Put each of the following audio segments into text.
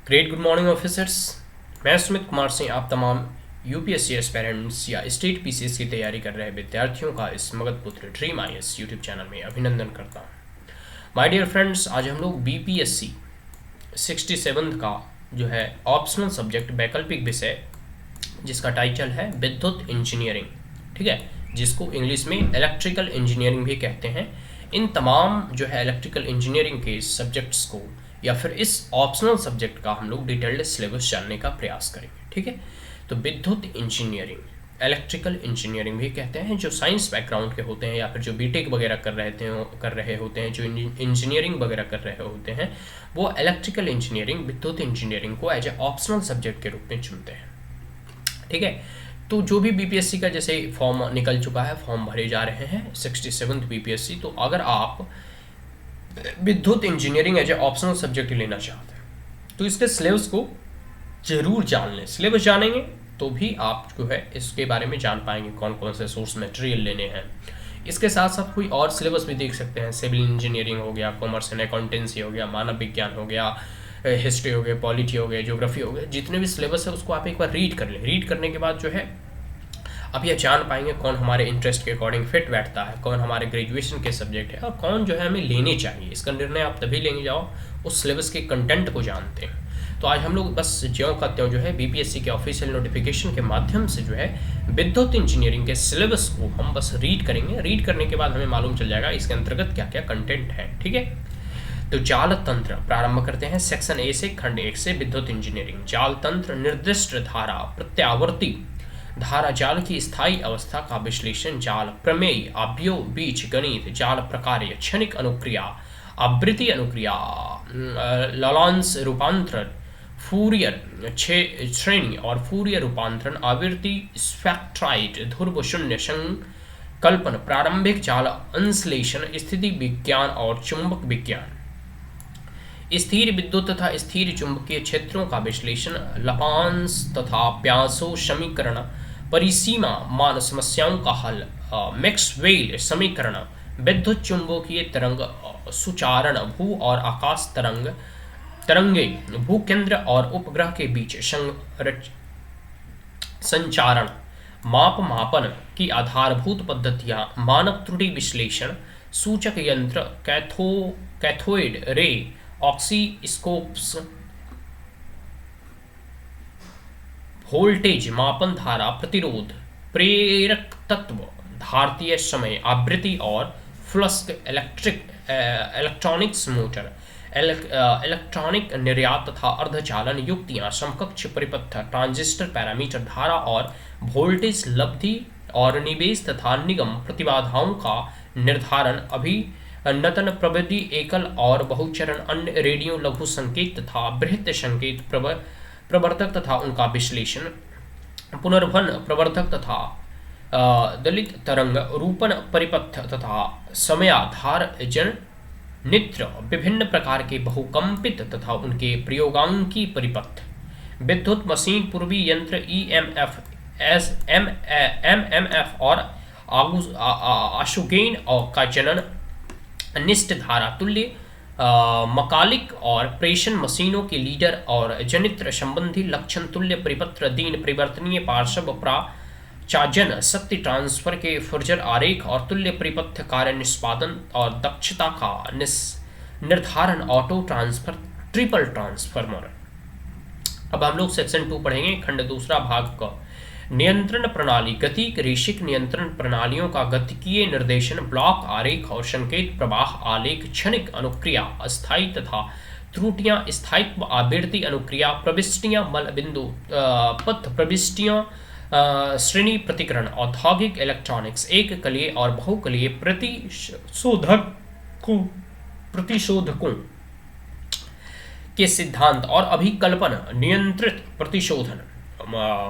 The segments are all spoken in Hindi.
Great good morning officers. मैं सुमित कुमार सिंह आप तमाम यूपीएससी एस्पेरेंट्स या स्टेट पीसीएस की तैयारी कर रहे विद्यार्थियों का इस मगध पुत्र ड्रीम आईएएस यूट्यूब चैनल में अभिनंदन करता हूँ। माय डियर फ्रेंड्स, आज हम लोग बीपीएससी 67 का जो है ऑप्शनल सब्जेक्ट वैकल्पिक विषय जिसका टाइटल है विद्युत इंजीनियरिंग, ठीक है, जिसको इंग्लिश में इलेक्ट्रिकल इंजीनियरिंग भी कहते हैं। इन तमाम जो है इलेक्ट्रिकल इंजीनियरिंग के सब्जेक्ट्स को या फिर इस ऑप्शनल सब्जेक्ट का हम लोग डिटेल्ड सिलेबस जानने का प्रयास करेंगे, ठीक है। तो विद्युत इंजीनियरिंग, इलेक्ट्रिकल इंजीनियरिंग भी कहते हैं, जो साइंस बैकग्राउंड के होते हैं या फिर जो बीटेक वगैरह कर रहे होते हैं, जो इंजीनियरिंग वगैरह कर रहे होते हैं, वो इलेक्ट्रिकल इंजीनियरिंग, विद्युत इंजीनियरिंग को एज ए ऑप्शनल सब्जेक्ट के रूप में चुनते हैं, ठीक है। तो जो भी बीपीएससी का जैसे फॉर्म निकल चुका है, फॉर्म भरे जा रहे हैं 67 बीपीएससी, तो अगर आप विद्युत engineering as a optional subject लेना चाहते हैं तो इसके सिलेबस को जरूर जान लें। सिलेबस जानेंगे तो भी आप जो है इसके बारे में जान पाएंगे कौन कौन से सोर्स मटेरियल लेने हैं। इसके साथ साथ कोई और सिलेबस भी देख सकते हैं, सिविल इंजीनियरिंग हो गया, कॉमर्स एंड अकाउंटेंसी हो गया, मानव विज्ञान हो गया, हिस्ट्री हो गया, पॉलिटी हो गया, ज्योग्राफी हो गया, जितने भी सिलेबस है उसको आप एक बार रीड कर लें। रीड करने के बाद जो है अब यह जान पाएंगे कौन हमारे इंटरेस्ट के अकॉर्डिंग फिट बैठता है, कौन हमारे ग्रेजुएशन के सब्जेक्ट है और कौन जो है हमें लेने चाहिए। इसका निर्णय आप तभी लेंगे जाओ उस सिलेबस के कंटेंट को जानते हैं। तो आज हम लोग बस ज्यों का त्यों जो है बीपीएससी के ऑफिशियल नोटिफिकेशन के माध्यम से जो है विद्युत इंजीनियरिंग के सिलेबस को हम बस रीड करेंगे। रीड करने के बाद हमें मालूम चल जाएगा इसके अंतर्गत क्या क्या कंटेंट है, ठीक है। तो जाल तंत्र प्रारंभ करते हैं सेक्शन ए से, खंड 1 से, विद्युत इंजीनियरिंग। जाल तंत्र निर्दिष्ट धारा, प्रत्यावर्ती धारा, जाल की स्थायी अवस्था का विश्लेषण, जाल प्रमेय, अवयव बीज गणित, जाल प्रकार्य, क्षणिक अनुक्रिया, आवृत्ति अनुक्रिया, लालांश रूपांतरण, फूरियर श्रेणी और फूरियर रूपांतरण, आवृत्ति स्पेक्ट्राइड, ध्रुव शून्य संकल्पन, प्रारंभिक जाल अंश्लेषण, स्थिति विज्ञान और चुंबक विज्ञान, स्थिर विद्युत तथा स्थिर चुंबकीय क्षेत्रों का विश्लेषण, लपांश तथा प्यासो समीकरण, परिसीमा मान समस्याओं का हल, मैक्सवेल समीकरण, विद्युत चुंबकीय तरंग सुचारण, भू और आकाश तरंगे, भूकेंद्र और उपग्रह के बीच संचारण, मापन की आधारभूत पद्धतियां, मानक त्रुटि विश्लेषण, सूचक यंत्र, कैथोइड रे, ऑक्सीस्कोप्स, वोल्टेज मापन, धारा प्रतिरोध, प्रेरक तत्व, धारतीय समय, आवृत्ति और फ्लक्स, इलेक्ट्रॉनिक्स मोटर, इलेक्ट्रॉनिक निर्यात तथा अर्धचालन युक्तियां, समकक्ष परिपथ, ट्रांजिस्टर, पैरामीटर, धारा और वोल्टेज लब्धि और निवेश तथा निगम प्रतिबाधाओं का निर्धारण, अभिनतन प्रविधि, एकल और बहुचरण, अन्य रेडियो लघु संकेत तथा बृहत संकेत प्रवर्तक तथा उनका विश्लेषण, पुनर्भन प्रवर्धक तथा दलित तरंग रूपन परिपथ तथा समयाधार नित्र, विभिन्न प्रकार के बहुकंपित तथा उनके प्रयोगांकी परिपथ, विद्युत मशीन, पूर्वी यंत्र, ईएमएफ, एमएमएफ और आशुगेन का जनन, निष्ठ धारा तुल्य, मकालिक और प्रेषण मशीनों के लीडर और जनित्र संबंधी लक्षण, तुल्य परिपत्र, दीन परिवर्तनीय पार्श्व प्राचाजन, शक्ति ट्रांसफर के फुर्जर आरेख और तुल्य परिपथ कार्य निष्पादन और दक्षता का निर्धारण, ऑटो ट्रांसफर, ट्रिपल ट्रांसफार्मर। अब हम लोग सेक्शन 2 पढ़ेंगे, खंड 2 भाग का नियंत्रण प्रणाली, गतिक रेशिक नियंत्रण प्रणालियों का गतिकीय निर्देशन, ब्लॉक आरेख और संकेत प्रवाह आलेख, क्षणिक अनुक्रिया, अस्थायी तथा त्रुटियां, स्थायित्व, आवृत्ति अनुक्रिया, प्रविष्टियां, मल बिंदु पथ प्रविष्टियां, श्रेणी प्रतिकरण, औद्योगिक इलेक्ट्रॉनिक्स, एक कलीय और बहुकलीय प्रतिशोधकों के सिद्धांत और अभिकल्पन, नियंत्रित प्रतिशोधन,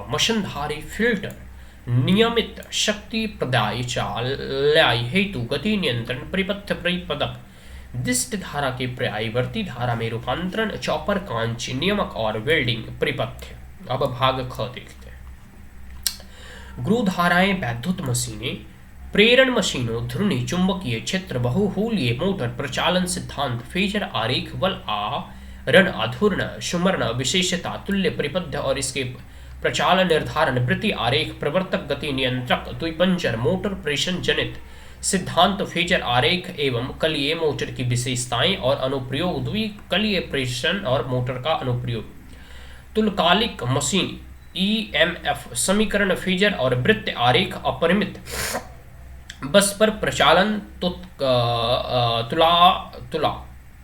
मशीनधारी फिल्टर, नियमित शक्ति प्रदाय चालय हेतु गति नियंत्रण, परिपथ परिपदक, दिष्ट धारा के पर्यायवर्ती धारा में रूपांतरण, चॉपर कांच, नियमक और वेल्डिंग परिपथ। अब भाग ख देखते हैं। गुरु धाराएं, वैद्युत मशीनें, प्रेरण मशीनों, ध्रुनी चुंबकीय क्षेत्र, बहुहूलीय मोटर, प्रचालन सिद्धांत, फेजर आरेख, बल ऋण, अधूर्ण, सुमर्ण, विशेषता, तुल्य, परिपद्ध और इसके प्रचालन निर्धारण, वृत्ति आरेख, प्रवर्तक, गति नियंत्रक, द्विपंजर, मोटर प्रेषण जनित सिद्धांत, फेजर आरेख एवं कलीय मोटर की विशेषताएं और अनुप्रयोग, द्विकलीय प्रेषण और मोटर का अनुप्रयोग, तुल्यकालिक मशीन, ईएमएफ समीकरण, फेजर और वृत्त आरेख, अपरिमित बस पर प्रचालन,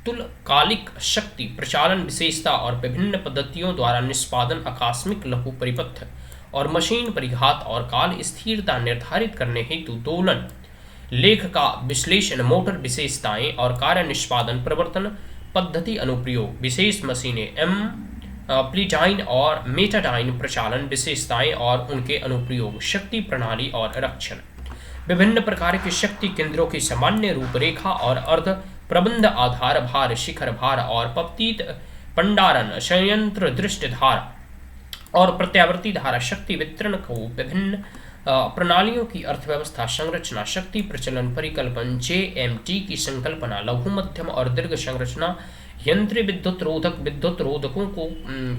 तुल्यकालिक शक्ति प्रचालन विशेषता और विभिन्न पद्धतियों द्वारा निष्पादन, आकस्मिक लघु परिपथ और मशीन परिघात और काल स्थिरता निर्धारित करने हेतु दोलन, लेख का विश्लेषण, मोटर विशेषताएं और कार्य निष्पादन, प्रवर्तन पद्धति, अनुप्रयोग, विशेष मशीनें, प्लीटाइन और मेटाडाइन प्रचालन विशेषताएं और उनके अनुप्रयोग, शक्ति प्रणाली और रक्षण, विभिन्न प्रकार के शक्ति केंद्रों की सामान्य रूपरेखा और अर्ध प्रबंध, आधार भार, शिखर भार और पतित पंडारण, संयंत्र दृष्टि धारा और प्रत्यावर्ती धारा, शक्ति वितरण को विभिन्न प्रणालियों की अर्थव्यवस्था, संरचना, शक्ति प्रचलन परिकल्पन, जेएमटी की संकल्पना, लघु मध्यम और दीर्घ संरचना, यंत्र विद्युत रोधक, विद्युत रोधकों को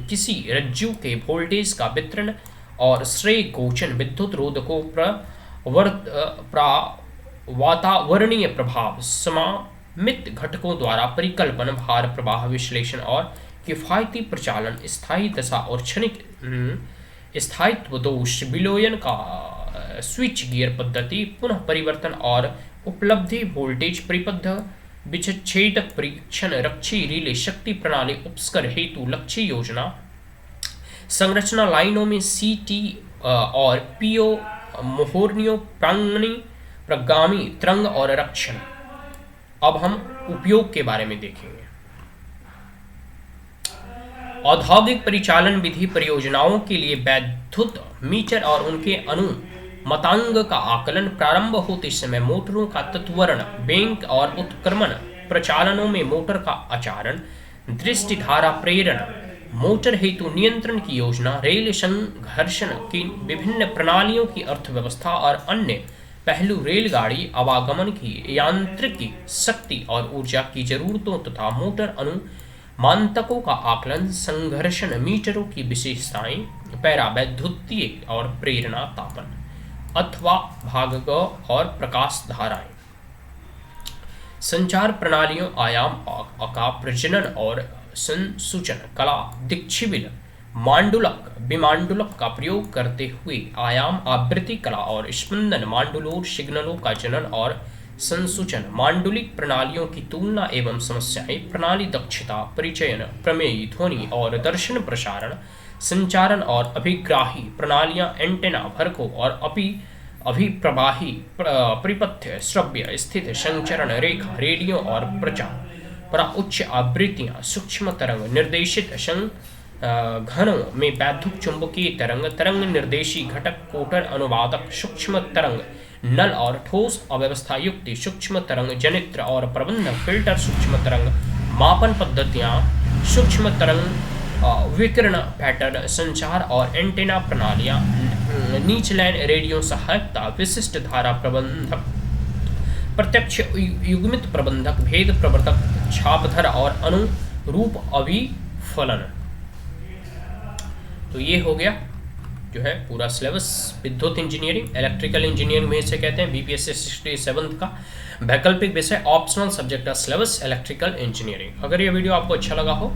किसी रज्जु के वोल्टेज का वितरण और श्रेय गोचन, विद्युत रोधकों वातावरणीय प्रभाव, समामित घटकों द्वारा परिकल्पन, भार प्रवाह विश्लेषण और किफायती प्रचालन, स्थायी दशा और क्षणिक स्थायित्व दोष, विलोयन का स्विच गियर पद्धति, पुनः परिवर्तन और उपलब्धि, वोल्टेज परिपद्ध विच्छेदक परीक्षण, रक्षी रिले, शक्ति प्रणाली, उपस्कर हेतु लक्ष्य योजना, संरचना लाइनों में सीटी और पीओ, मोहर्नियों, प्रांगणी, प्रगामी, तरंग और रक्षण। अब हम उपयोग के बारे में देखेंगे। औद्योगिक परिचालन विधि परियोजनाओं के लिए वैद्युत मीटर और उनके अनुमतांक का आकलन, प्रारंभ होते समय मोटरों का तत्वरण, बैंक और उत्क्रमण, प्रचालनों में मोटर का आचरण, दृष्टि धारा प्रेरण, मोटर हेतु नियंत्रण की योजना, रेल संघर्षण की विभिन्न प्रणालियों की अर्थव्यवस्था और अन्य पहलू, रेलगाड़ी आवागमन की यांत्रिकी, शक्ति और ऊर्जा की जरूरतों तथा मोटर अनुमानकों का आकलन, संघर्षण मीटरों की विशेषताएं, पैरा वैद्युतीय और प्रेरणा तापन अथवा भागक और प्रकाश धाराएं, संचार प्रणालियों, आयाम का प्रजनन और संसूचन कला, दीक्षिबिल, मांडुलक, विमांडुलक का प्रयोग करते हुए आयाम आवृत्ति कला और स्पंदन, मांडुलोर सिग्नलों का जनन और संसूचन, मांडुलिक प्रणालियों की तुलना एवं समस्याएं, प्रणाली दक्षता, परिचयन, प्रमेय, ध्वनि और दर्शन प्रसारण, संचारण और अभिग्राही प्रणालियां, एंटेना, भरकों और अभिप्रवाही परिपथ्य, श्रव्य स्थित संचरण रेखा, रेडियो और प्रचार उच्च आवृत्तियां, सूक्ष्म तरंग, निर्देशित घनों में वैद्युत चुंबकीय तरंग, तरंग निर्देशी घटक, कोटर अनुवादक, सूक्ष्म तरंग, नल और ठोस अव्यवस्था युक्ति, सूक्ष्म तरंग, जनित्र और प्रबंधक, फिल्टर, सूक्ष्म तरंग, मापन पद्धतियां, सूक्ष्म तरंग विकिरण पैटर्न, संचार और एंटेना प्रणालियां, नीचलैन रेडियो सहायकता, विशिष्ट धारा प्रबंधक, प्रत्यक्ष युग्मित प्रबंधक, भेद प्रवर्तक, छापधर और अनुरूप अभिफलन। तो ये हो गया जो है पूरा सिलेबस विद्युत इंजीनियरिंग, इलेक्ट्रिकल इंजीनियरिंग में इसे कहते हैं, बीपीएससी 67 का वैकल्पिक विषय, ऑप्शनल सब्जेक्ट का सिलेबस इलेक्ट्रिकल इंजीनियरिंग। अगर ये वीडियो आपको अच्छा लगा हो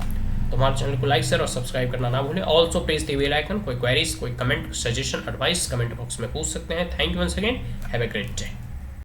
तो हमारे चैनल को लाइक, शेयर और सब्सक्राइब करना ना भूलें। Also press the bell icon. कोई क्वेरीज, कोई comment, suggestion, advice comment box में पूछ सकते हैं। Thank you once again, have a great day.